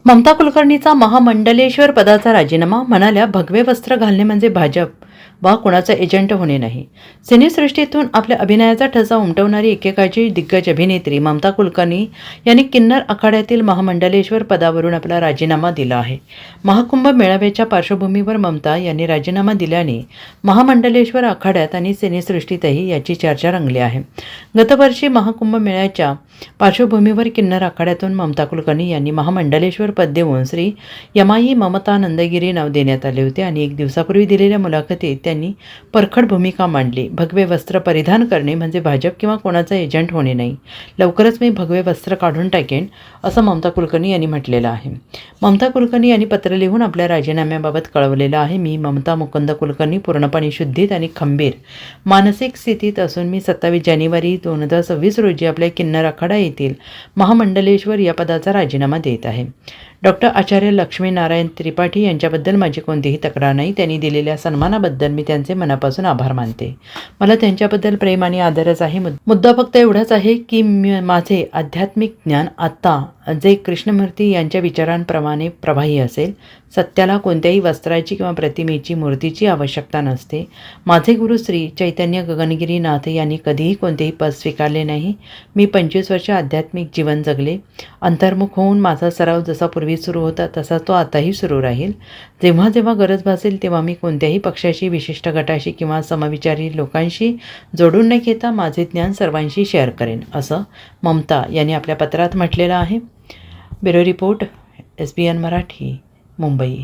ममता कुलकर्णीचा महामंडलेश्वर पदाचा राजीनामा, म्हणाल्या भगवे वस्त्र घालणे म्हणजे भाजप वा कोणाचा एजंट होणे नाही. सिनेसृष्टीतून आपल्या अभिनयाचा ठसा उमटवणारी एकेकाची दिग्गज अभिनेत्री ममता कुलकर्णी यांनी किन्नर आखाड्यातील महामंडलेश्वर पदावरून आपला राजीनामा दिला आहे. महाकुंभ मेळाव्याच्या पार्श्वभूमीवर ममता यांनी राजीनामा दिल्याने महामंडलेश्वर आखाड्यात आणि सिनेसृष्टीतही याची चर्चा रंगली आहे. गतवर्षी महाकुंभ मेळ्याच्या पार्श्वभूमीवर किन्नर आखाड्यातून ममता कुलकर्णी यांनी महामंडलेश्वर पद देऊन श्री यमाई ममता नंदगिरी नाव देण्यात आले होते आणि एक दिवसापूर्वी दिलेल्या मुलाखतीत त्यांनी परखड भूमिका मांडली. भगवे वस्त्र परिधान करणे म्हणजे भाजप किंवा कोणाचा एजंट होणे नाही. लवकरच मी भगवे वस्त्र काढून टाकेन, असं ममता कुलकर्णी यांनी म्हटलेलं आहे. ममता कुलकर्णी यांनी पत्र लिहून आपल्या राजीनाम्याबाबत कळवलेलं आहे. मी ममता मुकुंद कुलकर्णी पूर्णपणे शुद्धीत आणि खंबीर मानसिक स्थितीत असून मी 27 जानेवारी 2026 रोजी आपल्या किन्नर आखाडा येथील महामंडलेश्वर या पदाचा राजीनामा देत आहे. डॉक्टर आचार्य लक्ष्मीनारायण त्रिपाठी यांच्याबद्दल माझी कोणतीही तक्रार नाही. त्यांनी दिलेल्या सन्मानाबद्दल मी त्यांचे मनापासून आभार मानते. मला त्यांच्याबद्दल प्रेम आणि आदरच आहे. मुद्दा फक्त एवढाच आहे की माझे आध्यात्मिक ज्ञान आत्ता जे कृष्णमूर्ती यांच्या विचारांप्रमाणे प्रवाही असेल. सत्याला कोणत्याही वस्त्राची किंवा प्रतिमेची मूर्तीची आवश्यकता नसते. माझे गुरु श्री चैतन्य गगनगिरीनाथ यांनी कधीही कोणतेही पद स्वीकारले नाही. मी 25 वर्ष आध्यात्मिक जीवन जगले. अंतर्मुख होऊन माझा सराव जसा पूर्वी सुरू होता तसा तो आताही सुरू राहील. जेव्हा जेव्हा गरज भासेल तेव्हा मी कोणत्याही पक्षाशी, विशिष्ट गटाशी किंवा समविचारी लोकांशी जोडून न घेता माझे ज्ञान सर्वांशी शेअर करेन, असं ममता यांनी आपल्या पत्रात म्हटलेलं आहे. Bureau report, SBN Marathi, Mumbai.